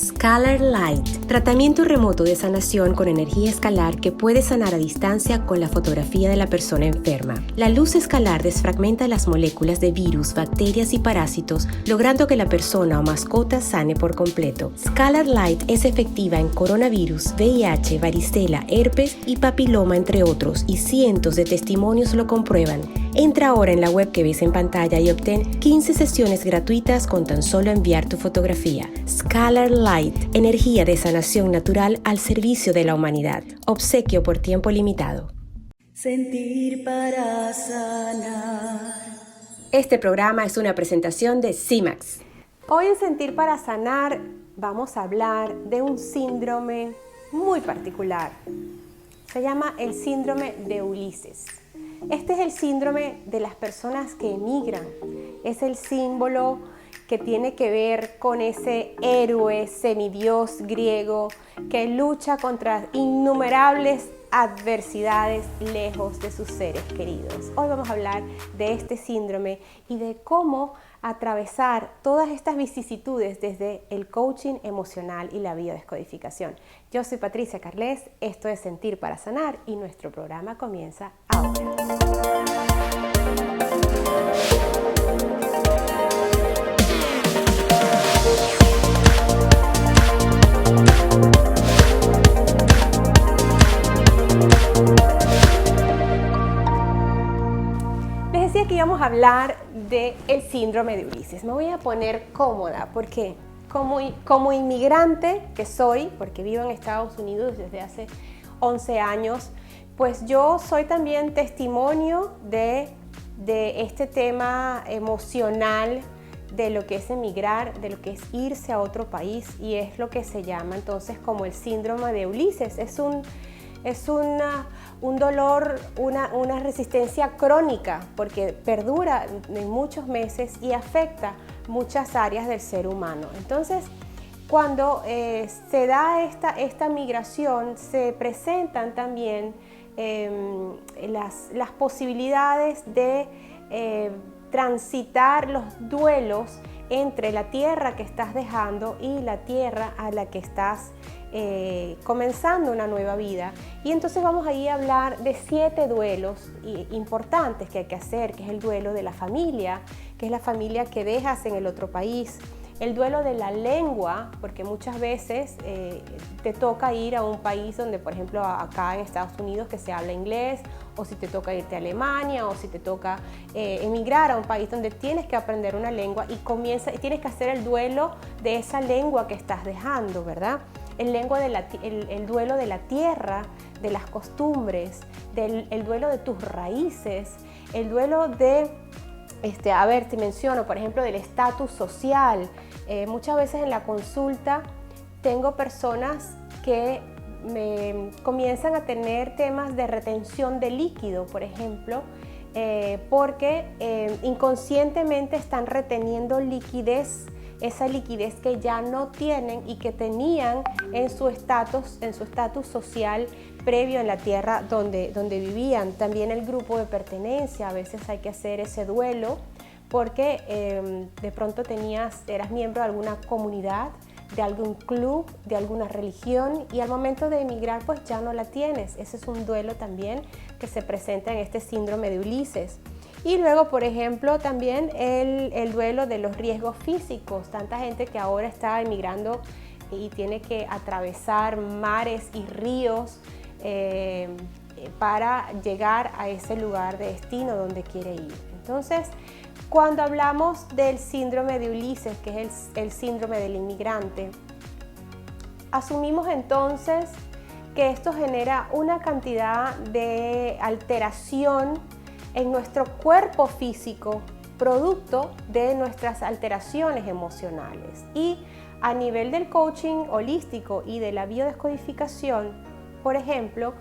Scalar Light, tratamiento remoto de sanación con energía escalar que puede sanar a distancia con la fotografía de la persona enferma. La luz escalar desfragmenta las moléculas de virus, bacterias y parásitos, logrando que la persona o mascota sane por completo. Scalar Light es efectiva en coronavirus, VIH, varicela, herpes y papiloma, entre otros, y cientos de testimonios lo comprueban. Entra ahora en la web que ves en pantalla y obtén 15 sesiones gratuitas con tan solo enviar tu fotografía. Scalar Light, energía de sanación natural al servicio de la humanidad. Obsequio por tiempo limitado. Sentir para sanar. Este programa es una presentación de CIMAX. Hoy en Sentir para Sanar vamos a hablar de un síndrome muy particular. Se llama el síndrome de Ulises. Este es el síndrome de las personas que emigran. Es el símbolo que tiene que ver con ese héroe semidios griego que lucha contra innumerables adversidades lejos de sus seres queridos. Hoy vamos a hablar de este síndrome y de cómo atravesar todas estas vicisitudes desde el coaching emocional y la biodescodificación. Yo soy Patricia Carles, esto es Sentir para Sanar y nuestro programa comienza ahora. Que íbamos a hablar del síndrome de Ulises. Me voy a poner cómoda porque como inmigrante que soy, porque vivo en Estados Unidos desde hace 11 años, pues yo soy también testimonio de este tema emocional, de lo que es emigrar, de lo que es irse a otro país, y es lo que se llama entonces como el síndrome de Ulises. Es un dolor, una resistencia crónica porque perdura en muchos meses y afecta muchas áreas del ser humano. Entonces, cuando se da esta migración, se presentan también las posibilidades de transitar los duelos entre la tierra que estás dejando y la tierra a la que estás comenzando una nueva vida. Y entonces vamos a ir a hablar de 7 duelos importantes que hay que hacer, que es el duelo de la familia, que es la familia que dejas en el otro país, el duelo de la lengua, porque muchas veces te toca ir a un país donde, por ejemplo, acá en Estados Unidos que se habla inglés, o si te toca irte a Alemania, o si te toca emigrar a un país donde tienes que aprender una lengua y tienes que hacer el duelo de esa lengua que estás dejando, ¿verdad? El duelo de la tierra, de las costumbres, el duelo de tus raíces, el duelo de, te menciono, por ejemplo, del estatus social. Muchas veces en la consulta tengo personas que comienzan a tener temas de retención de líquido, por ejemplo, porque inconscientemente están reteniendo liquidez, esa liquidez que ya no tienen y que tenían en su estatus social previo en la tierra donde vivían. También el grupo de pertenencia, a veces hay que hacer ese duelo porque de pronto eras miembro de alguna comunidad, de algún club, de alguna religión, y al momento de emigrar pues ya no la tienes. Ese es un duelo también que se presenta en este síndrome de Ulises. Y luego, por ejemplo, también el duelo de los riesgos físicos. Tanta gente que ahora está emigrando y tiene que atravesar mares y ríos para llegar a ese lugar de destino donde quiere ir. Entonces, cuando hablamos del síndrome de Ulises, que es el síndrome del inmigrante, asumimos entonces que esto genera una cantidad de alteración en nuestro cuerpo físico, producto de nuestras alteraciones emocionales. Y a nivel del coaching holístico y de la biodescodificación, por ejemplo,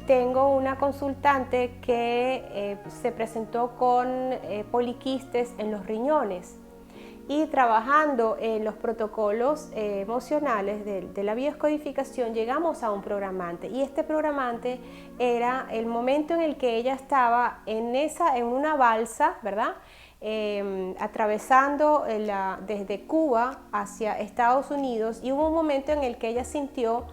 tengo una consultante que se presentó con poliquistes en los riñones, y trabajando en los protocolos emocionales de la biodescodificación llegamos a un programante, y este programante era el momento en el que ella estaba en una balsa, ¿verdad? atravesando desde Cuba hacia Estados Unidos, y hubo un momento en el que ella sintió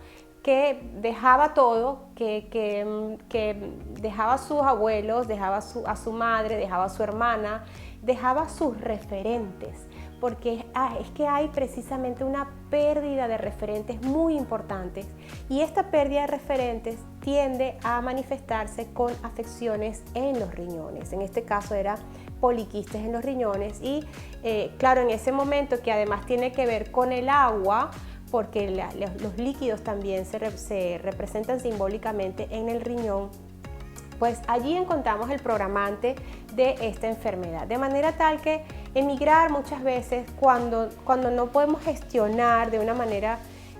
que dejaba todo, que dejaba a sus abuelos, dejaba a su madre, dejaba a su hermana, dejaba sus referentes, porque es que hay precisamente una pérdida de referentes muy importantes, y esta pérdida de referentes tiende a manifestarse con afecciones en los riñones. En este caso era poliquistes en los riñones, y claro, en ese momento, que además tiene que ver con el agua, porque los líquidos también se representan simbólicamente en el riñón, pues allí encontramos el programante de esta enfermedad. De manera tal que emigrar muchas veces, cuando no podemos gestionar de una manera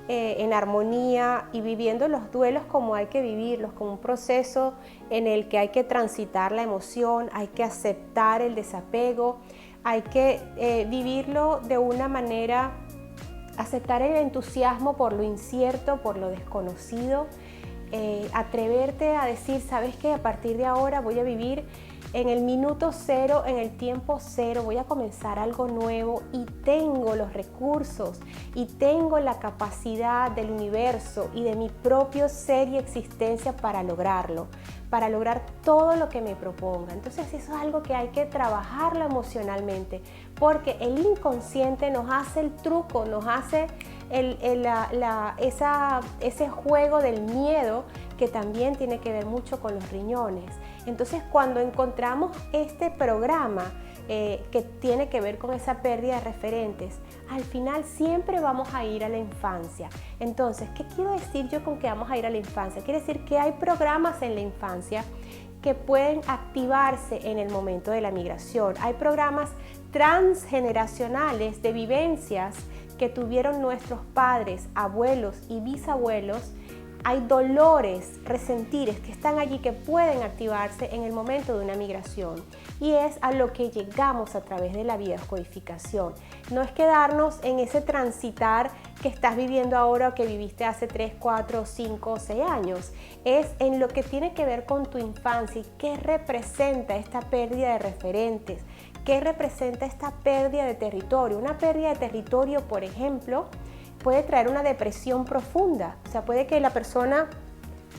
en armonía y viviendo los duelos como hay que vivirlos, como un proceso en el que hay que transitar la emoción, hay que aceptar el desapego, hay que vivirlo de una manera, aceptar el entusiasmo por lo incierto, por lo desconocido, atreverte a decir, ¿sabes qué? A partir de ahora voy a vivir en el minuto cero, en el tiempo cero, voy a comenzar algo nuevo, y tengo los recursos y tengo la capacidad del universo y de mi propio ser y existencia para lograrlo, para lograr todo lo que me proponga. Entonces eso es algo que hay que trabajarlo emocionalmente, porque el inconsciente nos hace el truco, nos hace ese juego del miedo, que también tiene que ver mucho con los riñones. Entonces, cuando encontramos este programa que tiene que ver con esa pérdida de referentes, al final siempre vamos a ir a la infancia. Entonces, ¿qué quiero decir yo con que vamos a ir a la infancia? Quiere decir que hay programas en la infancia que pueden activarse en el momento de la migración. Hay programas transgeneracionales de vivencias que tuvieron nuestros padres, abuelos y bisabuelos. Hay dolores, resentires que están allí, que pueden activarse en el momento de una migración, y es a lo que llegamos a través de la biodescodificación. No es quedarnos en ese transitar que estás viviendo ahora o que viviste hace 3, 4, 5 o 6 años. Es en lo que tiene que ver con tu infancia y qué representa esta pérdida de referentes, qué representa esta pérdida de territorio. Una pérdida de territorio, por ejemplo, puede traer una depresión profunda. O sea, puede que la persona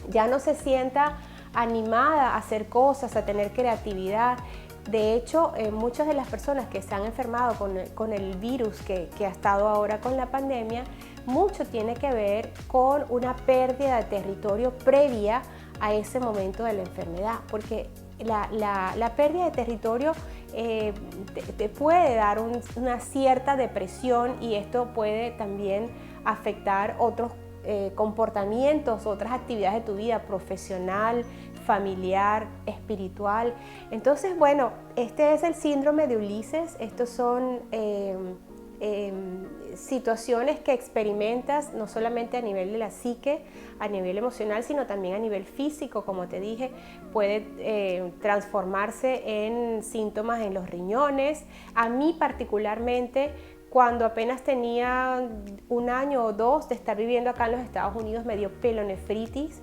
ya no se sienta animada a hacer cosas, a tener creatividad. De hecho, muchas de las personas que se han enfermado con el virus que ha estado ahora con la pandemia, mucho tiene que ver con una pérdida de territorio previa a ese momento de la enfermedad, porque la pérdida de territorio te puede dar una cierta depresión, y esto puede también afectar otros comportamientos, otras actividades de tu vida profesional, familiar, espiritual. Entonces, bueno, este es el síndrome de Ulises. Estos son situaciones que experimentas no solamente a nivel de la psique, a nivel emocional, sino también a nivel físico. Como te dije, puede transformarse en síntomas en los riñones. A mí particularmente, cuando apenas tenía 1 año o 2 de estar viviendo acá en los Estados Unidos, me dio pielonefritis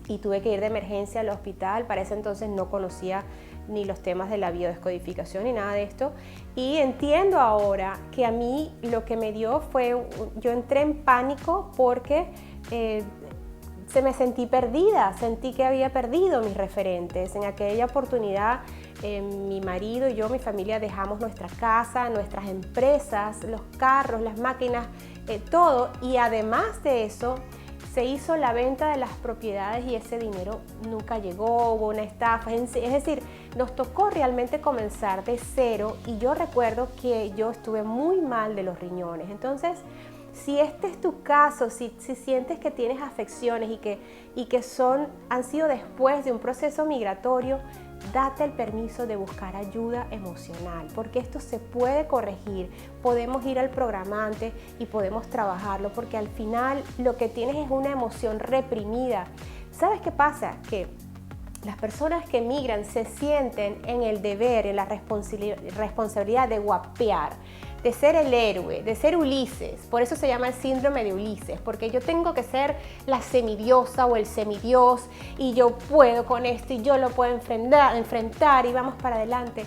y tuve que ir de emergencia al hospital. Para ese entonces no conocía ni los temas de la biodescodificación ni nada de esto, y entiendo ahora que a mí lo que me dio fue, yo entré en pánico porque me sentí perdida, sentí que había perdido mis referentes. En aquella oportunidad mi marido y yo, mi familia, dejamos nuestra casa, nuestras empresas, los carros, las máquinas, todo, y además de eso se hizo la venta de las propiedades y ese dinero nunca llegó, hubo una estafa. Es decir, nos tocó realmente comenzar de cero, y yo recuerdo que yo estuve muy mal de los riñones. Entonces, si este es tu caso, si sientes que tienes afecciones y que han sido después de un proceso migratorio, date el permiso de buscar ayuda emocional, porque esto se puede corregir. Podemos ir al programante y podemos trabajarlo, porque al final lo que tienes es una emoción reprimida. ¿Sabes qué pasa? Que las personas que migran se sienten en el deber, en la responsabilidad de guapear, de ser el héroe, de ser Ulises. Por eso se llama el síndrome de Ulises, porque yo tengo que ser la semidiosa o el semidios, y yo puedo con esto y yo lo puedo enfrentar y vamos para adelante.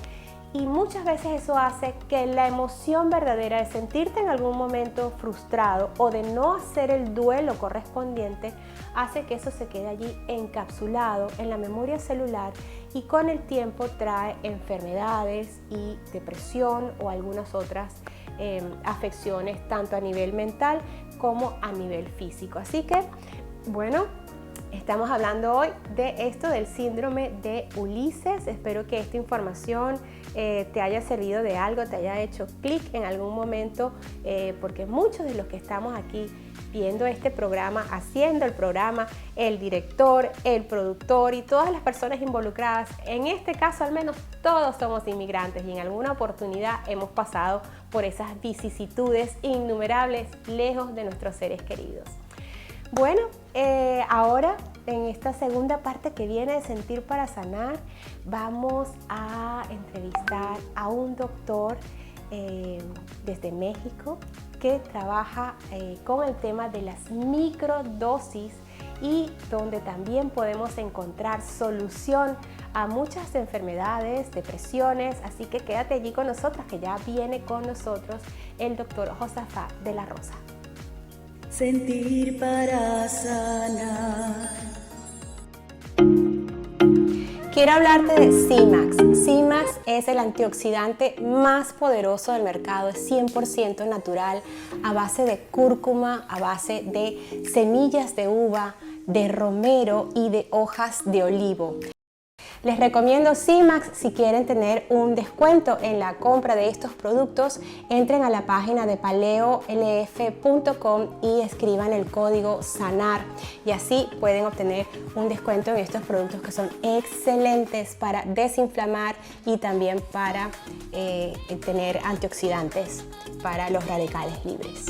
y muchas veces eso hace que la emoción verdadera de sentirte en algún momento frustrado o de no hacer el duelo correspondiente hace que eso se quede allí encapsulado en la memoria celular y con el tiempo trae enfermedades y depresión o algunas otras afecciones tanto a nivel mental como a nivel físico. Así que, bueno, estamos hablando hoy de esto del síndrome de Ulises. Espero que esta información te haya servido de algo, te haya hecho clic en algún momento, porque muchos de los que estamos aquí viendo este programa, haciendo el programa, el director, el productor y todas las personas involucradas, en este caso al menos todos somos inmigrantes y en alguna oportunidad hemos pasado por esas vicisitudes innumerables lejos de nuestros seres queridos. Bueno, ahora en esta segunda parte que viene de Sentir para Sanar, vamos a entrevistar a un doctor desde México que trabaja con el tema de las microdosis y donde también podemos encontrar solución a muchas enfermedades, depresiones, así que quédate allí con nosotros, que ya viene con nosotros el doctor Josafat de la Rosa. Sentir para sanar. Quiero hablarte de CIMAX. CIMAX es el antioxidante más poderoso del mercado, es 100% natural, a base de cúrcuma, a base de semillas de uva, de romero y de hojas de olivo. Les recomiendo CIMAX. Si quieren tener un descuento en la compra de estos productos, entren a la página de paleolf.com y escriban el código SANAR y así pueden obtener un descuento en estos productos que son excelentes para desinflamar y también para tener antioxidantes para los radicales libres.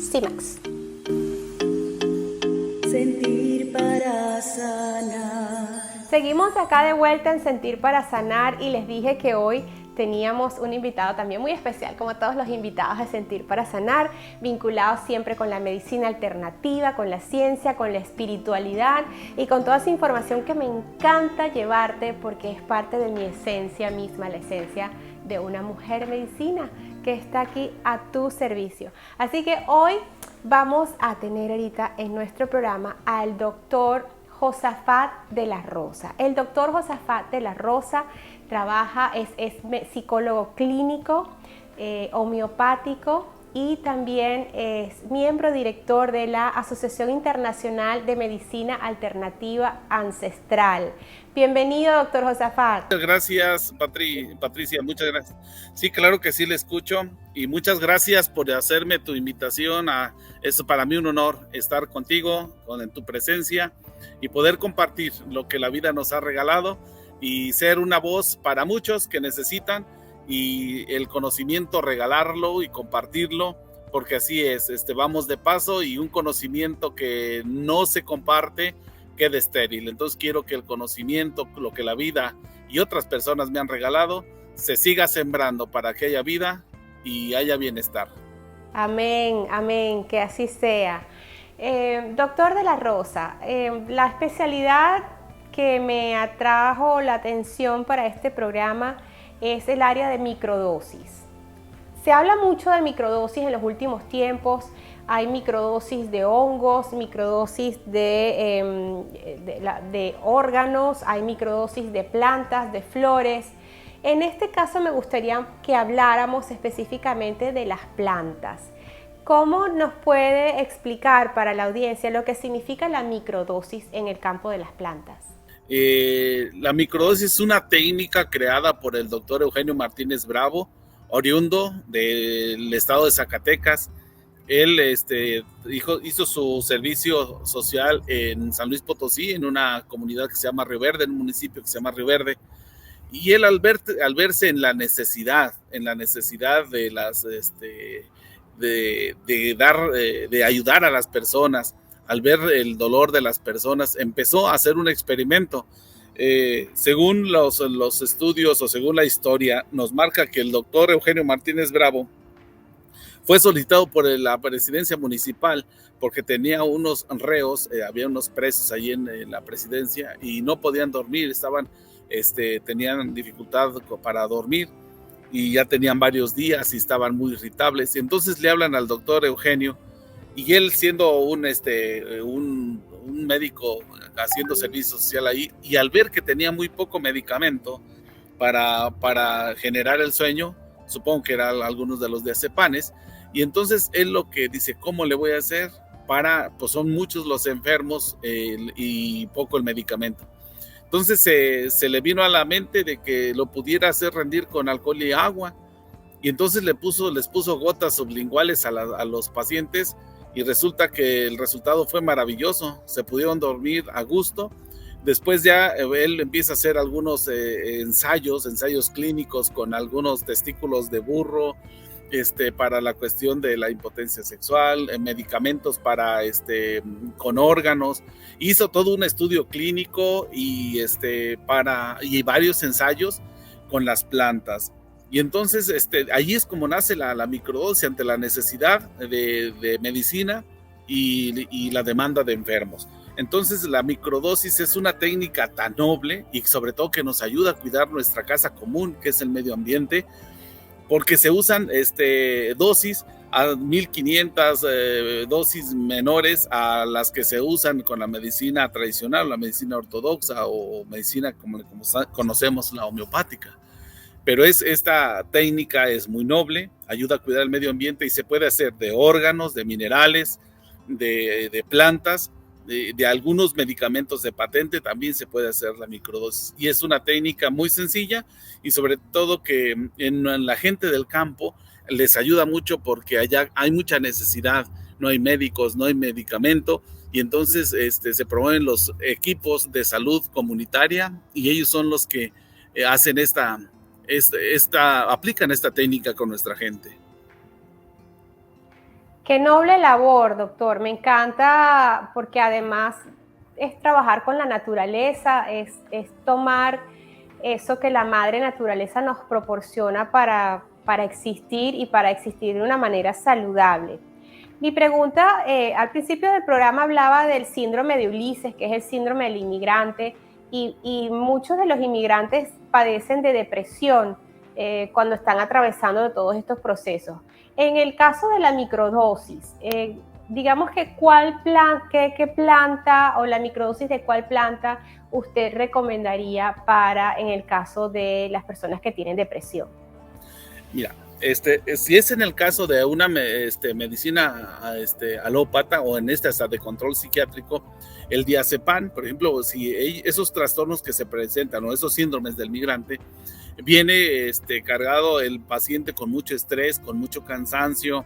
CIMAX. Sentir para sanar. Seguimos acá de vuelta en Sentir para Sanar y les dije que hoy teníamos un invitado también muy especial, como todos los invitados de Sentir para Sanar, vinculados siempre con la medicina alternativa, con la ciencia, con la espiritualidad y con toda esa información que me encanta llevarte porque es parte de mi esencia misma, la esencia de una mujer medicina que está aquí a tu servicio. Así que hoy vamos a tener ahorita en nuestro programa al doctor Josafat de la Rosa. El doctor Josafat de la Rosa trabaja, es psicólogo clínico, homeopático y también es miembro director de la Asociación Internacional de Medicina Alternativa Ancestral. Bienvenido, doctor Josafat. Muchas gracias, Patricia, muchas gracias. Sí, claro que sí, le escucho y muchas gracias por hacerme tu invitación. Es para mí un honor estar contigo, en tu presencia y poder compartir lo que la vida nos ha regalado y ser una voz para muchos que necesitan y el conocimiento regalarlo y compartirlo, porque así es, vamos de paso y un conocimiento que no se comparte queda estéril. Entonces quiero que el conocimiento, lo que la vida y otras personas me han regalado, se siga sembrando para que haya vida y haya bienestar. Amén, amén, que así sea. Doctor de la Rosa, la especialidad que me atrajo la atención para este programa es el área de microdosis. Se habla mucho de microdosis en los últimos tiempos. Hay microdosis de hongos, microdosis de órganos, hay microdosis de plantas, de flores. En este caso me gustaría que habláramos específicamente de las plantas. ¿Cómo nos puede explicar para la audiencia lo que significa la microdosis en el campo de las plantas? La microdosis es una técnica creada por el doctor Eugenio Martínez Bravo, oriundo del estado de Zacatecas. Él hizo su servicio social en San Luis Potosí, en una comunidad que se llama Río Verde, en un municipio que se llama Río Verde. Y él al verse en la necesidad de las de ayudar a las personas, al ver el dolor de las personas, empezó a hacer un experimento. Según los estudios o según la historia, nos marca que el doctor Eugenio Martínez Bravo fue solicitado por la presidencia municipal porque tenía unos reos, había unos presos allí en la presidencia y no podían dormir, tenían dificultad para dormir. y ya tenían varios días y estaban muy irritables. Y entonces le hablan al doctor Eugenio, y él siendo un médico haciendo servicio social ahí, y al ver que tenía muy poco medicamento para generar el sueño, supongo que eran algunos de los diazepanes, y entonces él lo que dice, ¿cómo le voy a hacer? Pues son muchos los enfermos y poco el medicamento. Entonces se le vino a la mente de que lo pudiera hacer rendir con alcohol y agua, y entonces les puso gotas sublinguales a los pacientes, y resulta que el resultado fue maravilloso, se pudieron dormir a gusto. Después ya él empieza a hacer algunos ensayos clínicos con algunos testículos de burro, para la cuestión de la impotencia sexual, medicamentos con órganos. Hizo todo un estudio clínico y varios ensayos con las plantas. Y entonces ahí es como nace la microdosis ante la necesidad de medicina y la demanda de enfermos. Entonces la microdosis es una técnica tan noble y sobre todo que nos ayuda a cuidar nuestra casa común, que es el medio ambiente, porque se usan dosis a 1500 dosis menores a las que se usan con la medicina tradicional, la medicina ortodoxa o medicina como conocemos, la homeopática. Pero esta técnica es muy noble, ayuda a cuidar el medio ambiente y se puede hacer de órganos, de minerales, de plantas, de algunos medicamentos de patente, también se puede hacer la microdosis. Y es una técnica muy sencilla y sobre todo que en la gente del campo les ayuda mucho porque allá hay mucha necesidad, no hay médicos, no hay medicamento, y entonces se promueven los equipos de salud comunitaria y ellos son los que hacen aplican esta técnica con nuestra gente. Qué noble labor, doctor. Me encanta porque además es trabajar con la naturaleza, es tomar eso que la madre naturaleza nos proporciona para existir y para existir de una manera saludable. Mi pregunta, al principio del programa hablaba del síndrome de Ulises, que es el síndrome del inmigrante, y muchos de los inmigrantes padecen de depresión cuando están atravesando de todos estos procesos. En el caso de la microdosis, digamos que qué planta o la microdosis de cuál planta usted recomendaría en el caso de las personas que tienen depresión. Mira, si es en el caso de una medicina alópata o hasta de control psiquiátrico, el diazepam, por ejemplo, si esos trastornos que se presentan o esos síndromes del migrante, viene cargado el paciente con mucho estrés, con mucho cansancio,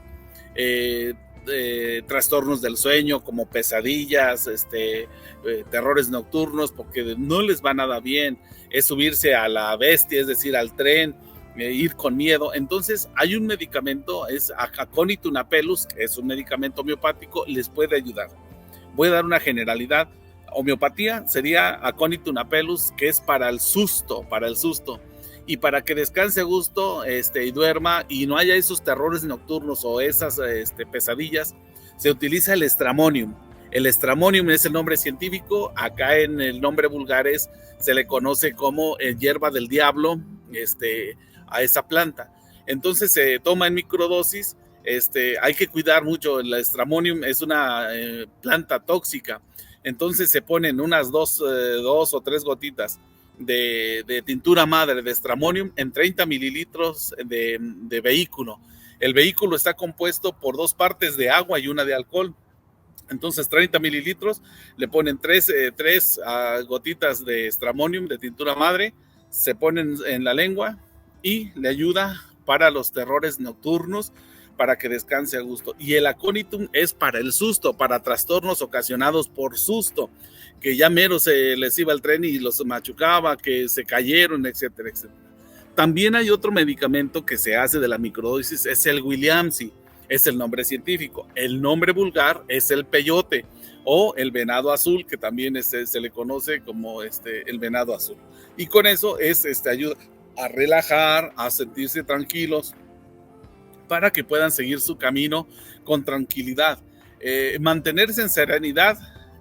trastornos del sueño como pesadillas, terrores nocturnos, porque no les va nada bien, es subirse a la bestia, es decir, al tren, ir con miedo. Entonces hay un medicamento, es Aconitum napellus, que es un medicamento homeopático, les puede ayudar. Voy a dar una generalidad. Homeopatía sería Aconitum napellus, que es para el susto, y para que descanse a gusto y duerma y no haya esos terrores nocturnos o esas pesadillas, se utiliza el Stramonium. El Stramonium es el nombre científico, acá en el nombre vulgar se le conoce como hierba del diablo a esa planta. Entonces se toma en microdosis, hay que cuidar mucho, el Stramonium es una planta tóxica, entonces se ponen unas dos o tres gotitas de tintura madre de Stramonium en 30 mililitros de vehículo. El vehículo está compuesto por 2 partes de agua y una de alcohol. Entonces 30 mililitros, le ponen 3 gotitas de Stramonium de tintura madre, se ponen en la lengua y le ayuda para los terrores nocturnos, para que descanse a gusto. Y el Aconitum es para el susto, para trastornos ocasionados por susto, que ya mero se les iba el tren y los machucaba, que se cayeron, etcétera, etcétera. También hay otro medicamento que se hace de la microdosis, es el Williamsi, es el nombre científico. El nombre vulgar es el peyote o el venado azul, que también se le conoce como el venado azul. Y con eso ayuda a relajar, a sentirse tranquilos, para que puedan seguir su camino con tranquilidad. Mantenerse en serenidad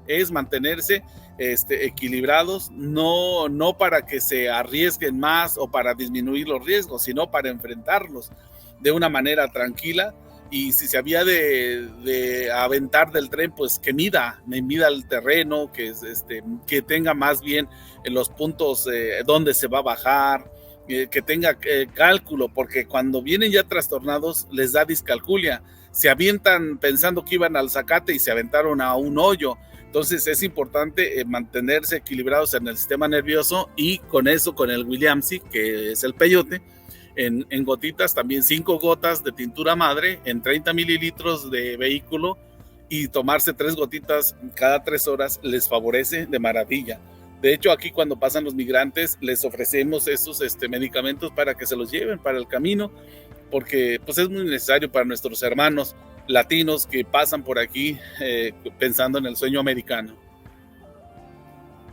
es mantenerse equilibrados, no para que se arriesguen más o para disminuir los riesgos, sino para enfrentarlos de una manera tranquila. Y si se había de aventar del tren, pues que mida el terreno, que tenga más bien en los puntos donde se va a bajar, que tenga cálculo, porque cuando vienen ya trastornados les da discalculia, se avientan pensando que iban al zacate y se aventaron a un hoyo. Entonces es importante mantenerse equilibrados en el sistema nervioso, y con eso, con el Williamsy, que es el peyote, en gotitas, también 5 gotas de tintura madre en 30 mililitros de vehículo, y tomarse 3 gotitas cada 3 horas les favorece de maravilla. De hecho, aquí cuando pasan los migrantes les ofrecemos esos medicamentos para que se los lleven para el camino, porque pues es muy necesario para nuestros hermanos latinos que pasan por aquí pensando en el sueño americano.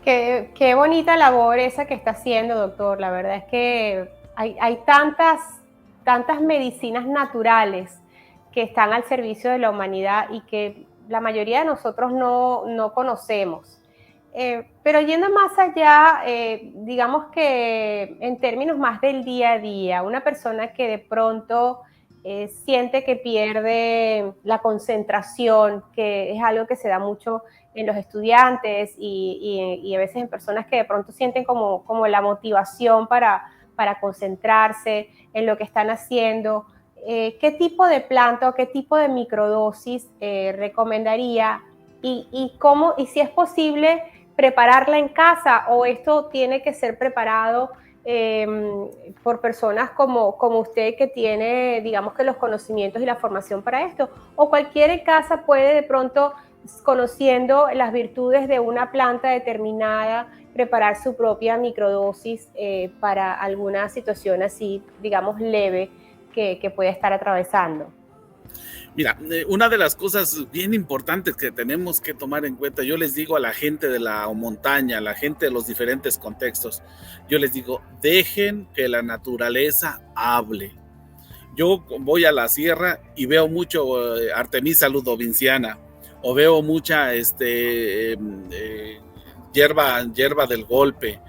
Qué bonita labor esa que está haciendo, doctor. La verdad es que hay tantas medicinas naturales que están al servicio de la humanidad y que la mayoría de nosotros no conocemos. Pero yendo más allá, digamos que en términos más del día a día, una persona que de pronto siente que pierde la concentración, que es algo que se da mucho en los estudiantes y a veces en personas que de pronto sienten como la motivación para concentrarse en lo que están haciendo, ¿qué tipo de planta o qué tipo de microdosis recomendaría y cómo, y si es posible prepararla en casa, o esto tiene que ser preparado por personas como usted, que tiene, digamos, que los conocimientos y la formación para esto, o cualquiera en casa puede de pronto, conociendo las virtudes de una planta determinada, preparar su propia microdosis para alguna situación así, digamos, leve que puede estar atravesando? Mira, una de las cosas bien importantes que tenemos que tomar en cuenta, yo les digo a la gente de la montaña, a la gente de los diferentes contextos, yo les digo, dejen que la naturaleza hable. Yo voy a la sierra y veo mucho Artemisa ludovinciana, o veo mucha hierba del golpe,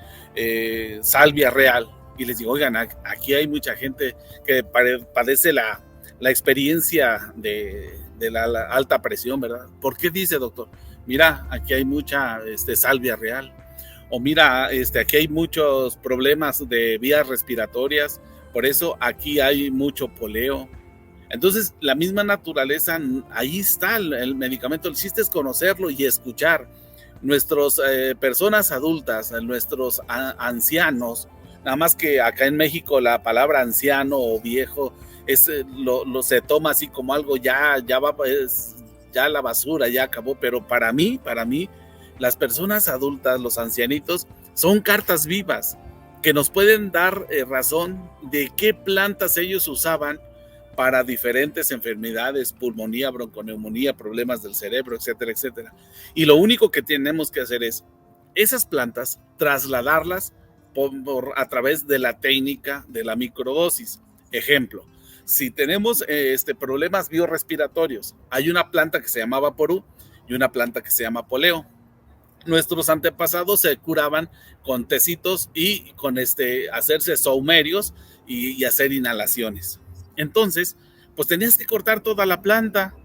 salvia real, y les digo, oigan, aquí hay mucha gente que padece la experiencia de la alta presión, ¿verdad? ¿Por qué dice, doctor? Mira, aquí hay mucha salvia real, o mira, aquí hay muchos problemas de vías respiratorias, por eso aquí hay mucho poleo. Entonces, la misma naturaleza, ahí está el medicamento. El chiste es conocerlo y escuchar. Nuestras personas adultas, nuestros ancianos, nada más que acá en México la palabra anciano o viejo se toma así como algo ya la basura, ya acabó, pero para mí, las personas adultas, los ancianitos, son cartas vivas que nos pueden dar razón de qué plantas ellos usaban para diferentes enfermedades, pulmonía, bronconeumonía, problemas del cerebro, etcétera, etcétera. Y lo único que tenemos que hacer es esas plantas trasladarlas a través de la técnica de la microdosis. Ejemplo, si tenemos problemas biorrespiratorios, hay una planta que se llama Vaporú y una planta que se llama Poleo. Nuestros antepasados se curaban con tecitos y con hacerse saumerios y hacer inhalaciones. Entonces, pues tenías que cortar toda la planta.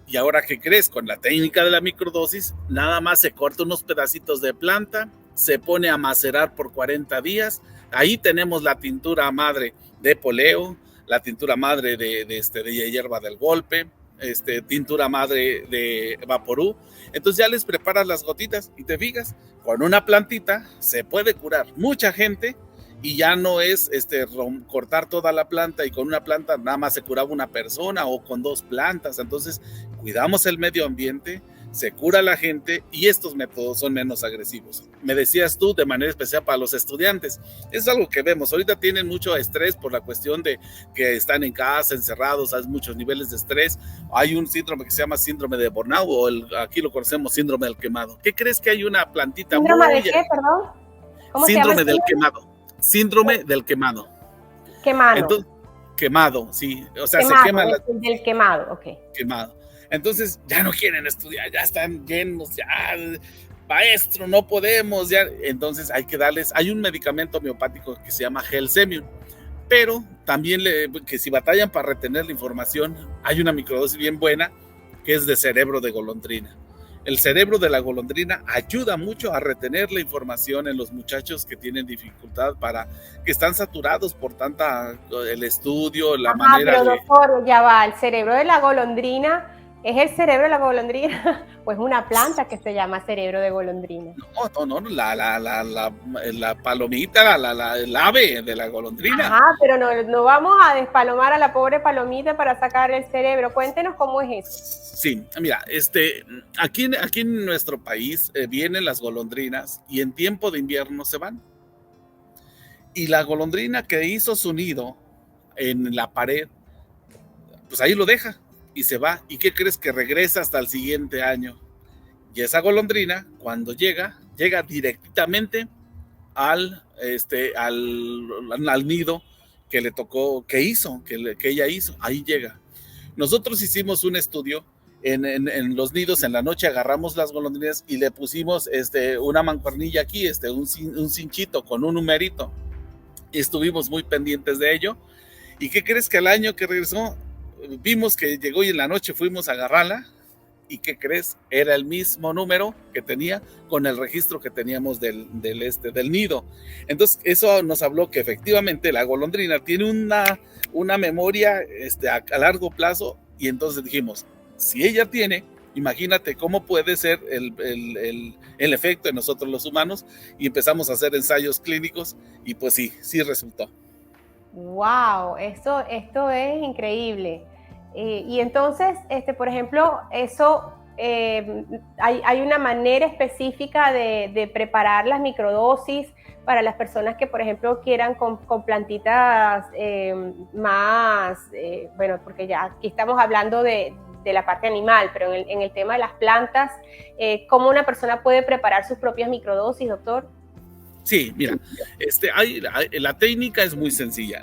Y ahora, ¿qué crees? Con la técnica de la microdosis, nada más se corta unos pedacitos de planta, se pone a macerar por 40 días. Ahí tenemos la tintura madre de poleo, la tintura madre de hierba del golpe, tintura madre de vaporú. Entonces ya les preparas las gotitas y te fijas, con una plantita se puede curar mucha gente. Y ya no es cortar toda la planta, y con una planta nada más se curaba una persona, o con 2 plantas. Entonces cuidamos el medio ambiente, se cura la gente, y estos métodos son menos agresivos. Me decías tú, de manera especial para los estudiantes, es algo que vemos, ahorita tienen mucho estrés por la cuestión de que están en casa, encerrados, hay muchos niveles de estrés. Hay un síndrome que se llama síndrome de burnout, o aquí lo conocemos síndrome del quemado. ¿Qué crees que hay una plantita? ¿Síndrome de qué, perdón? ¿Cómo síndrome se llama del quemado. Síndrome del quemado. Quemado. Entonces, quemado, sí. O sea, quemado, se quema del quemado, ok. Quemado. Entonces, ya no quieren estudiar, ya están llenos, ya. maestro, no podemos, ya. Entonces hay que darles, hay un medicamento homeopático que se llama Gelsemium, pero también que si batallan para retener la información, hay una microdosis bien buena que es de cerebro de golondrina. El cerebro de la golondrina ayuda mucho a retener la información en los muchachos que tienen dificultad que están saturados por el estudio, la manera pero doctor, ya va, el cerebro de la golondrina, ¿es el cerebro de la golondrina? Pues una planta que se llama cerebro de golondrina. No, la palomita, el ave de la golondrina. Ajá, pero no vamos a despalomar a la pobre palomita para sacar el cerebro. Cuéntenos cómo es eso. Sí, mira, aquí en nuestro país vienen las golondrinas y en tiempo de invierno se van. Y la golondrina que hizo su nido en la pared, pues ahí lo deja y se va. ¿Y qué crees? Que regresa hasta el siguiente año. Y esa golondrina, cuando llega directamente al nido que le tocó, que ella hizo. Ahí llega. Nosotros hicimos un estudio en los nidos. En la noche agarramos las golondrinas y le pusimos una mancuernilla aquí, un cinchito con un numerito. Y estuvimos muy pendientes de ello. ¿Y qué crees? Que al año que regresó, vimos que llegó y en la noche fuimos a agarrarla. ¿Y qué crees? Era el mismo número que tenía con el registro que teníamos del nido. Entonces, eso nos habló que efectivamente la golondrina tiene una memoria a largo plazo. Y entonces dijimos, si ella tiene, imagínate cómo puede ser el efecto en nosotros los humanos. Y empezamos a hacer ensayos clínicos y pues sí resultó. ¡Wow! Esto es increíble. Y entonces, por ejemplo, eso hay una manera específica de preparar las microdosis para las personas que, por ejemplo, quieran con plantitas más, bueno, porque ya aquí estamos hablando de la parte animal, pero en el tema de las plantas, ¿cómo una persona puede preparar sus propias microdosis, doctor? Sí, mira, la técnica es muy sencilla.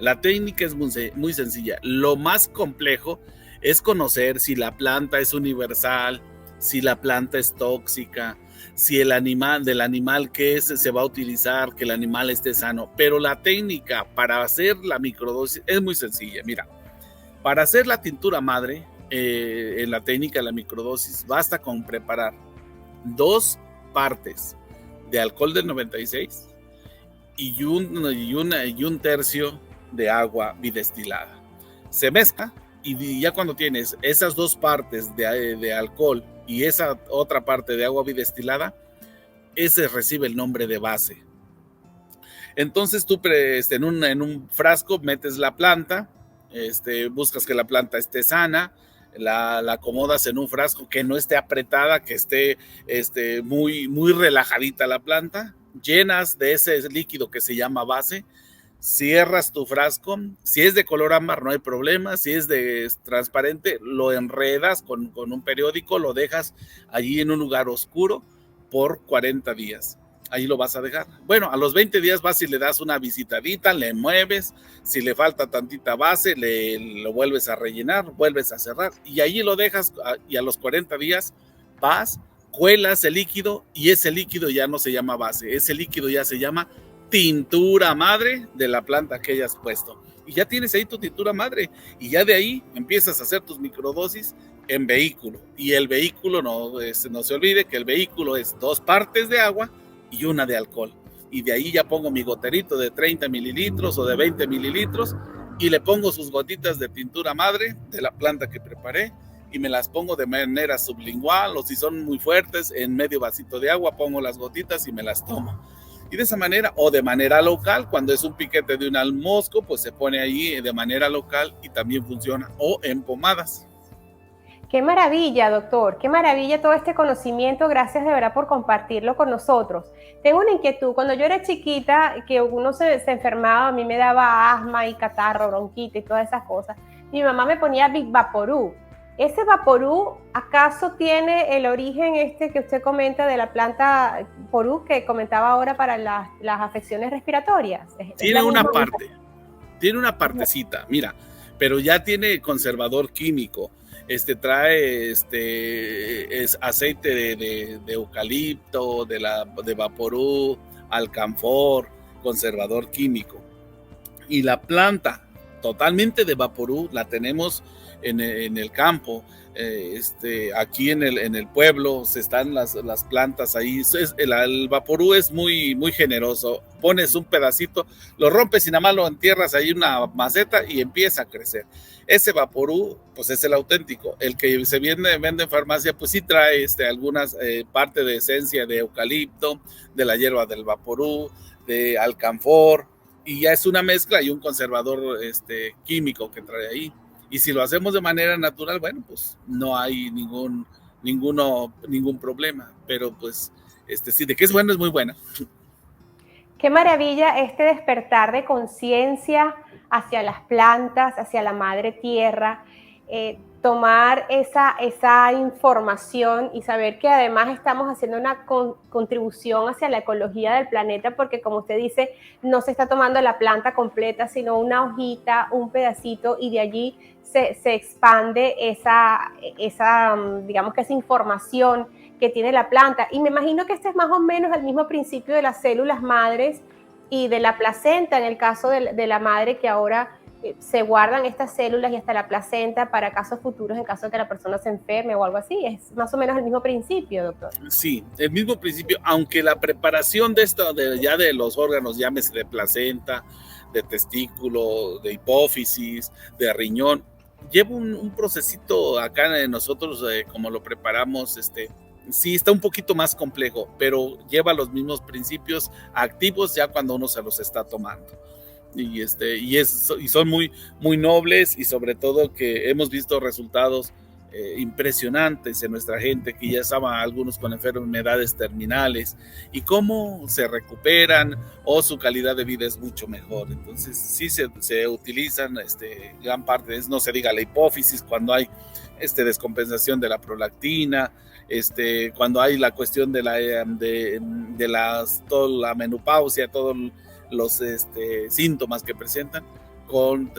Muy sencilla. Lo más complejo es conocer si la planta es universal, si la planta es tóxica, si del animal que se va a utilizar, que el animal esté sano. Pero la técnica para hacer la microdosis es muy sencilla. Mira, para hacer la tintura madre, en la técnica de la microdosis, basta con preparar 2 partes de alcohol del 96 y un tercio de agua bidestilada. Se mezcla y ya cuando tienes esas 2 partes de alcohol y esa otra parte de agua bidestilada, ese recibe el nombre de base. Entonces tú en un frasco metes la planta, buscas que la planta esté sana, la acomodas en un frasco que no esté apretada, que esté muy, muy relajadita la planta, llenas de ese líquido que se llama base, cierras tu frasco. Si es de color ámbar no hay problema, si es de transparente lo enredas con un periódico, lo dejas allí en un lugar oscuro por 40 días. Ahí lo vas a dejar. Bueno, a los 20 días vas y le das una visitadita, le mueves, si le falta tantita base, lo vuelves a rellenar, vuelves a cerrar y allí lo dejas y a los 40 días vas, cuelas el líquido y ese líquido ya no se llama base, ese líquido ya se llama tintura madre de la planta que hayas puesto. Y ya tienes ahí tu tintura madre y ya de ahí empiezas a hacer tus microdosis en vehículo. Y el vehículo, no se olvide que el vehículo es 2 partes de agua y 1 de alcohol. Y de ahí ya pongo mi goterito de 30 mililitros o de 20 mililitros y le pongo sus gotitas de tintura madre de la planta que preparé y me las pongo de manera sublingual, o si son muy fuertes, en medio vasito de agua pongo las gotitas y me las tomo. Y de esa manera, o de manera local, cuando es un piquete de un almosco, pues se pone ahí de manera local y también funciona, o en pomadas. Qué maravilla, doctor, qué maravilla todo este conocimiento, gracias de verdad por compartirlo con nosotros. Tengo una inquietud, cuando yo era chiquita, que uno se enfermaba, a mí me daba asma y catarro, bronquita y todas esas cosas, mi mamá me ponía Big Vaporú. ¿Ese Vaporú acaso tiene el origen que usted comenta de la planta Porú que comentaba ahora para las afecciones respiratorias? Tiene una parte, tiene una partecita, mira, pero ya tiene conservador químico. trae es aceite de eucalipto, de vaporú, alcanfor, conservador químico. Y la planta totalmente de vaporú la tenemos en el campo. Aquí en el pueblo se están las plantas ahí. El vaporú es muy, muy generoso. Pones un pedacito, lo rompes y nada más lo entierras ahí una maceta y empieza a crecer. Ese vaporú, pues es el auténtico. El que se vende en farmacia, pues sí trae algunas parte de esencia de eucalipto, de la hierba del vaporú, de alcanfor, y ya es una mezcla y un conservador químico que trae ahí. Y si lo hacemos de manera natural, bueno, pues no hay ningún problema. Pero pues, sí, de que es bueno, es muy bueno. Qué maravilla este despertar de conciencia hacia las plantas, hacia la madre tierra, tomar esa información y saber que además estamos haciendo una contribución hacia la ecología del planeta, porque como usted dice, no se está tomando la planta completa, sino una hojita, un pedacito, y de allí se expande digamos que esa información que tiene la planta. Y me imagino que este es más o menos el mismo principio de las células madres y de la placenta, en el caso de la madre, que ahora se guardan estas células y hasta la placenta para casos futuros, en caso de que la persona se enferme o algo así. Es más o menos el mismo principio, doctor. Sí, el mismo principio, aunque la preparación ya de los órganos, llámese de placenta, de testículo, de hipófisis, de riñón, lleva un procesito acá en nosotros, como lo preparamos, sí está un poquito más complejo, pero lleva los mismos principios activos ya cuando uno se los está tomando. Y son muy, muy nobles, y sobre todo que hemos visto resultados impresionantes en nuestra gente, que ya estaban algunos con enfermedades terminales, y cómo se recuperan o su calidad de vida es mucho mejor. Entonces sí se utilizan gran parte, no se diga la hipófisis, cuando hay descompensación de la prolactina, cuando hay la cuestión de toda la menopausia, todos los síntomas que presentan, con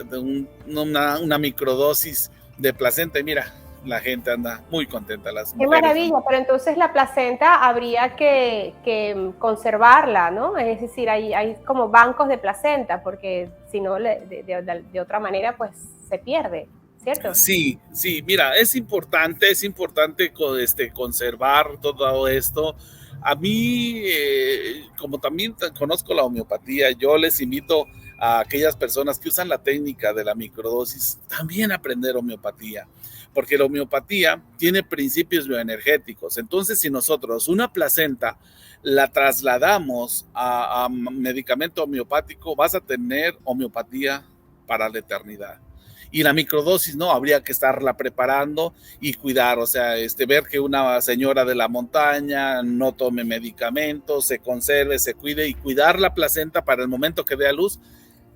una microdosis de placenta, y mira, la gente anda muy contenta. Las mujeres. Qué maravilla, pero entonces la placenta habría que conservarla, ¿no? Es decir, hay como bancos de placenta, porque si no, de otra manera, pues se pierde, ¿cierto? Sí, mira, es importante conservar todo esto. A mí, como también conozco la homeopatía, yo les invito a aquellas personas que usan la técnica de la microdosis también a aprender homeopatía, porque la homeopatía tiene principios bioenergéticos. Entonces, si nosotros una placenta la trasladamos a medicamento homeopático, vas a tener homeopatía para la eternidad. Y la microdosis no, habría que estarla preparando y cuidar, o sea, ver que una señora de la montaña no tome medicamentos, se conserve, se cuide, y cuidar la placenta para el momento que dé a luz,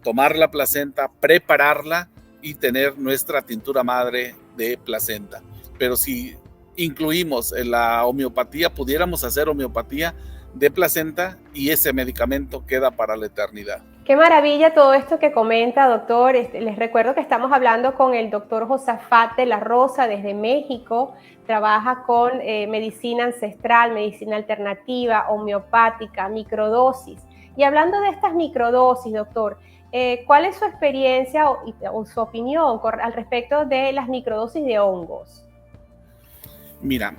tomar la placenta, prepararla y tener nuestra tintura madre de placenta. Pero si incluimos en la homeopatía, pudiéramos hacer homeopatía de placenta, y ese medicamento queda para la eternidad. Qué maravilla todo esto que comenta, doctor. Les recuerdo que estamos hablando con el doctor Josafat de la Rosa desde México. Trabaja con medicina ancestral, medicina alternativa, homeopática, microdosis. Y hablando de estas microdosis, doctor, ¿cuál es su experiencia o su opinión al respecto de las microdosis de hongos? Mira,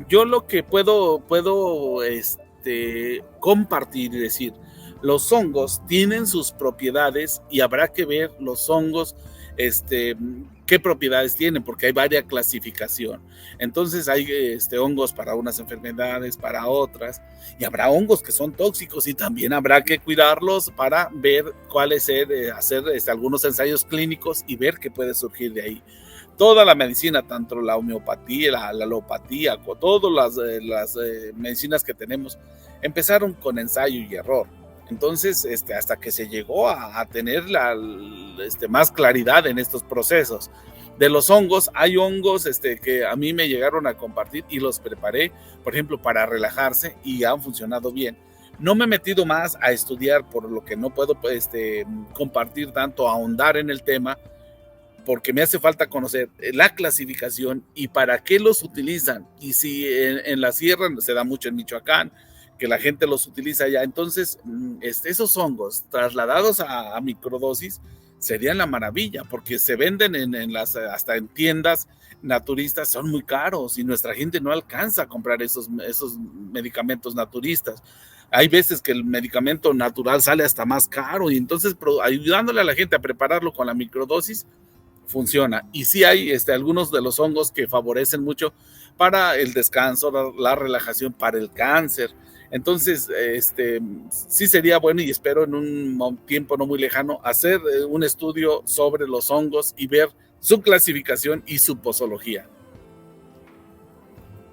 yo lo que puedo compartir y decir, los hongos tienen sus propiedades, y habrá que ver los hongos qué propiedades tienen, porque hay varias clasificación. Entonces hay hongos para unas enfermedades, para otras, y habrá hongos que son tóxicos, y también habrá que cuidarlos para ver cuáles hacer algunos ensayos clínicos y ver qué puede surgir de ahí. Toda la medicina, tanto la homeopatía, la alopatía, todas las medicinas que tenemos, empezaron con ensayo y error. Entonces, hasta que se llegó a tener más claridad en estos procesos. De los hongos, hay hongos que a mí me llegaron a compartir y los preparé, por ejemplo, para relajarse, y han funcionado bien. No me he metido más a estudiar, por lo que no puedo compartir tanto, ahondar en el tema, porque me hace falta conocer la clasificación y para qué los utilizan. Y si en la sierra, se da mucho en Michoacán, que la gente los utiliza ya, entonces esos hongos trasladados a microdosis serían la maravilla, porque se venden hasta en tiendas naturistas, son muy caros y nuestra gente no alcanza a comprar esos medicamentos naturistas. Hay veces que el medicamento natural sale hasta más caro y entonces ayudándole a la gente a prepararlo con la microdosis funciona. Y sí hay algunos de los hongos que favorecen mucho para el descanso, la relajación, para el cáncer. Entonces, sí sería bueno y espero en un tiempo no muy lejano hacer un estudio sobre los hongos y ver su clasificación y su posología.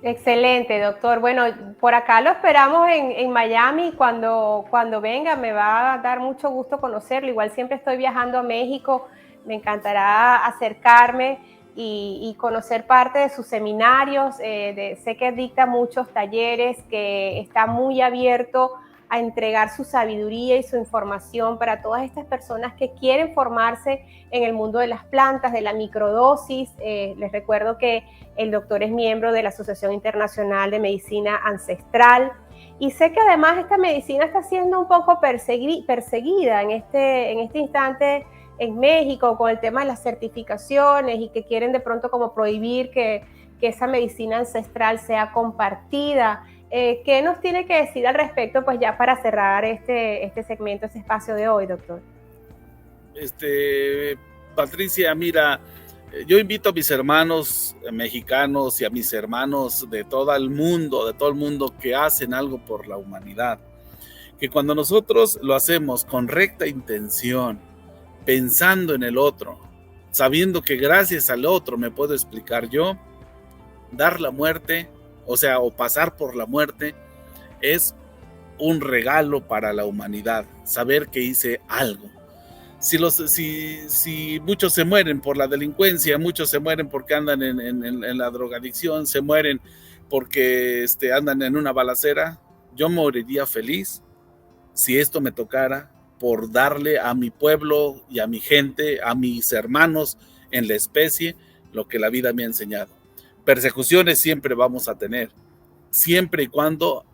Excelente, doctor. Bueno, por acá lo esperamos en Miami. Cuando venga me va a dar mucho gusto conocerlo. Igual siempre estoy viajando a México. Me encantará acercarme y conocer parte de sus seminarios. Sé que dicta muchos talleres, que está muy abierto a entregar su sabiduría y su información para todas estas personas que quieren formarse en el mundo de las plantas, de la microdosis. Les recuerdo que el doctor es miembro de la Asociación Internacional de Medicina Ancestral y sé que además esta medicina está siendo un poco perseguida en este instante en México con el tema de las certificaciones y que quieren de pronto como prohibir que esa medicina ancestral sea compartida. ¿Qué nos tiene que decir al respecto, pues ya para cerrar este segmento, este espacio de hoy, doctor? Patricia, mira, yo invito a mis hermanos mexicanos y a mis hermanos de todo el mundo que hacen algo por la humanidad, que cuando nosotros lo hacemos con recta intención, pensando en el otro, sabiendo que gracias al otro me puedo explicar yo, dar la muerte, o pasar por la muerte, es un regalo para la humanidad, saber que hice algo. Si muchos se mueren por la delincuencia, muchos se mueren porque andan en la drogadicción, se mueren porque andan en una balacera, yo moriría feliz si esto me tocara por darle a mi pueblo y a mi gente, a mis hermanos en la especie, lo que la vida me ha enseñado. Persecuciones siempre vamos a tener, siempre y cuando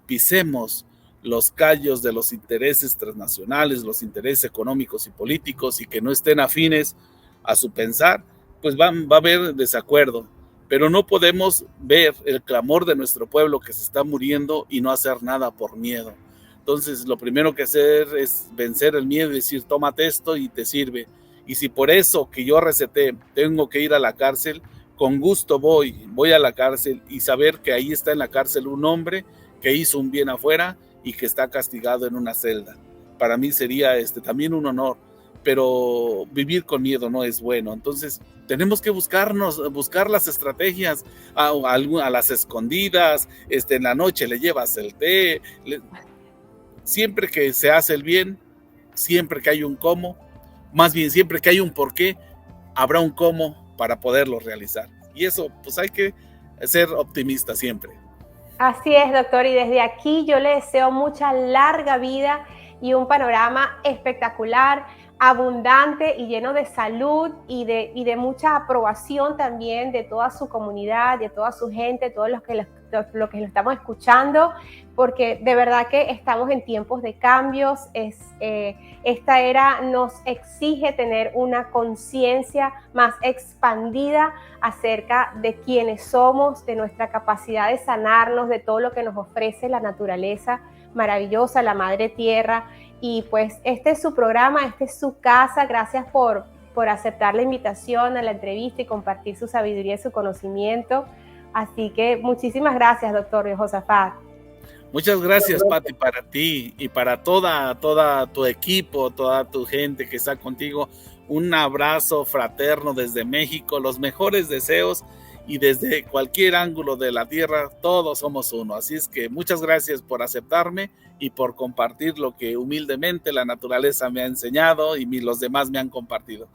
pisemos los callos de los intereses transnacionales, los intereses económicos y políticos y que no estén afines a su pensar, pues va a haber desacuerdo, pero no podemos ver el clamor de nuestro pueblo que se está muriendo y no hacer nada por miedo. Entonces, lo primero que hacer es vencer el miedo y decir, tómate esto y te sirve. Y si por eso que yo receté tengo que ir a la cárcel, con gusto voy a la cárcel y saber que ahí está en la cárcel un hombre que hizo un bien afuera y que está castigado en una celda. Para mí sería también un honor, pero vivir con miedo no es bueno. Entonces, tenemos que buscar las estrategias a las escondidas, en la noche le llevas el té, siempre que se hace el bien, siempre que hay un cómo, más bien siempre que hay un por qué, habrá un cómo para poderlo realizar. Y eso, pues hay que ser optimista siempre. Así es, doctor, y desde aquí yo le deseo mucha larga vida y un panorama espectacular, abundante y lleno de salud y de mucha aprobación también de toda su comunidad, de toda su gente, todos los que lo estamos escuchando, porque de verdad que estamos en tiempos de cambios. Esta era nos exige tener una conciencia más expandida acerca de quiénes somos, de nuestra capacidad de sanarnos, de todo lo que nos ofrece la naturaleza maravillosa, la madre tierra. Y pues este es su programa, esta es su casa. Gracias por aceptar la invitación a la entrevista y compartir su sabiduría y su conocimiento. Así que muchísimas gracias, doctor Josafat. Muchas gracias, Pati, para ti y para toda tu equipo, toda tu gente que está contigo. Un abrazo fraterno desde México, los mejores deseos, y desde cualquier ángulo de la tierra todos somos uno. Así es que muchas gracias por aceptarme y por compartir lo que humildemente la naturaleza me ha enseñado y los demás me han compartido.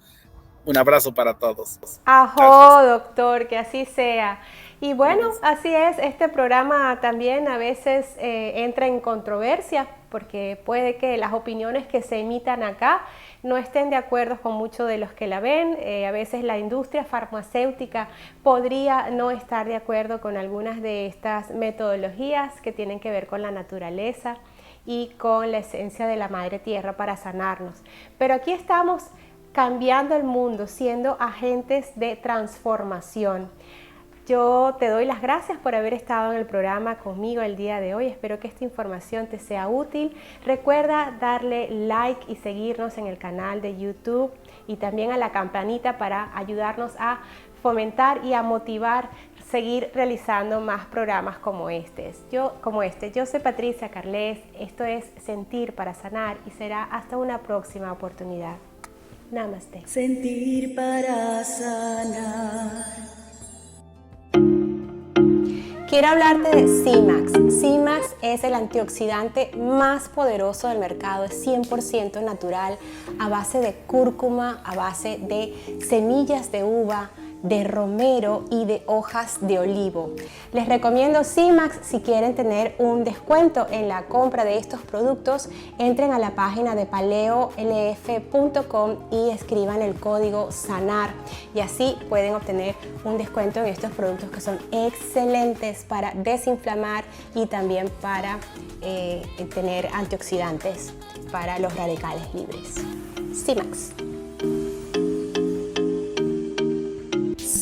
Un abrazo para todos. Ajo, doctor, que así sea. Y bueno, así es, este programa también a veces entra en controversia porque puede que las opiniones que se emitan acá no estén de acuerdo con muchos de los que la ven. A veces la industria farmacéutica podría no estar de acuerdo con algunas de estas metodologías que tienen que ver con la naturaleza y con la esencia de la madre tierra para sanarnos. Pero aquí estamos cambiando el mundo, siendo agentes de transformación. Yo te doy las gracias por haber estado en el programa conmigo el día de hoy. Espero que esta información te sea útil. Recuerda darle like y seguirnos en el canal de YouTube y también a la campanita para ayudarnos a fomentar y a motivar seguir realizando más programas como este. Yo soy Patricia Carles. Esto es Sentir para Sanar y será hasta una próxima oportunidad. Namaste. Sentir para sanar. Quiero hablarte de CIMAX. CIMAX es el antioxidante más poderoso del mercado, es 100% natural, a base de cúrcuma, a base de semillas de uva, de romero y de hojas de olivo. Les recomiendo CIMAX. Si quieren tener un descuento en la compra de estos productos, entren a la página de paleolf.com y escriban el código SANAR y así pueden obtener un descuento en estos productos que son excelentes para desinflamar y también para tener antioxidantes para los radicales libres. CIMAX.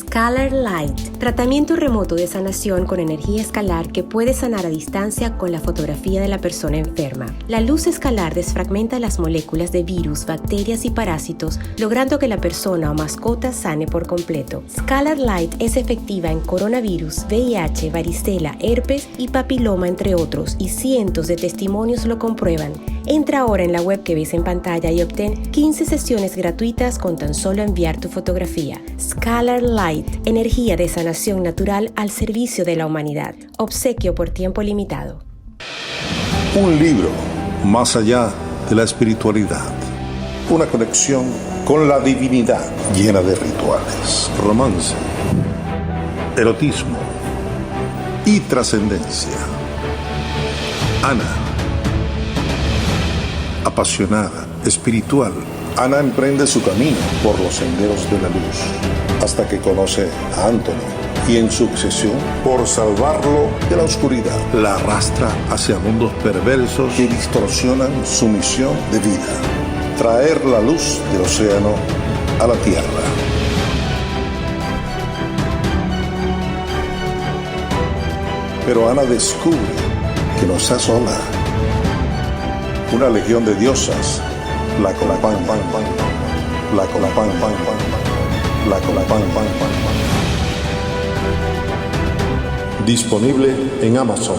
Scalar Light, tratamiento remoto de sanación con energía escalar que puede sanar a distancia con la fotografía de la persona enferma. La luz escalar desfragmenta las moléculas de virus, bacterias y parásitos, logrando que la persona o mascota sane por completo. Scalar Light es efectiva en coronavirus, VIH, varicela, herpes y papiloma, entre otros, y cientos de testimonios lo comprueban. Entra ahora en la web que ves en pantalla y obtén 15 sesiones gratuitas con tan solo enviar tu fotografía. Scalar Light, energía de sanación natural al servicio de la humanidad. Obsequio por tiempo limitado. Un libro más allá de la espiritualidad. Una conexión con la divinidad llena de rituales, romance, erotismo y trascendencia. Ana, apasionada, espiritual, Ana emprende su camino por los senderos de la luz hasta que conoce a Anthony y en sucesión, por salvarlo de la oscuridad, la arrastra hacia mundos perversos que distorsionan su misión de vida: traer la luz del océano a la tierra. Pero Ana descubre que no está sola. Una legión de diosas la acompaña, la acompaña, la acompaña. Disponible en Amazon.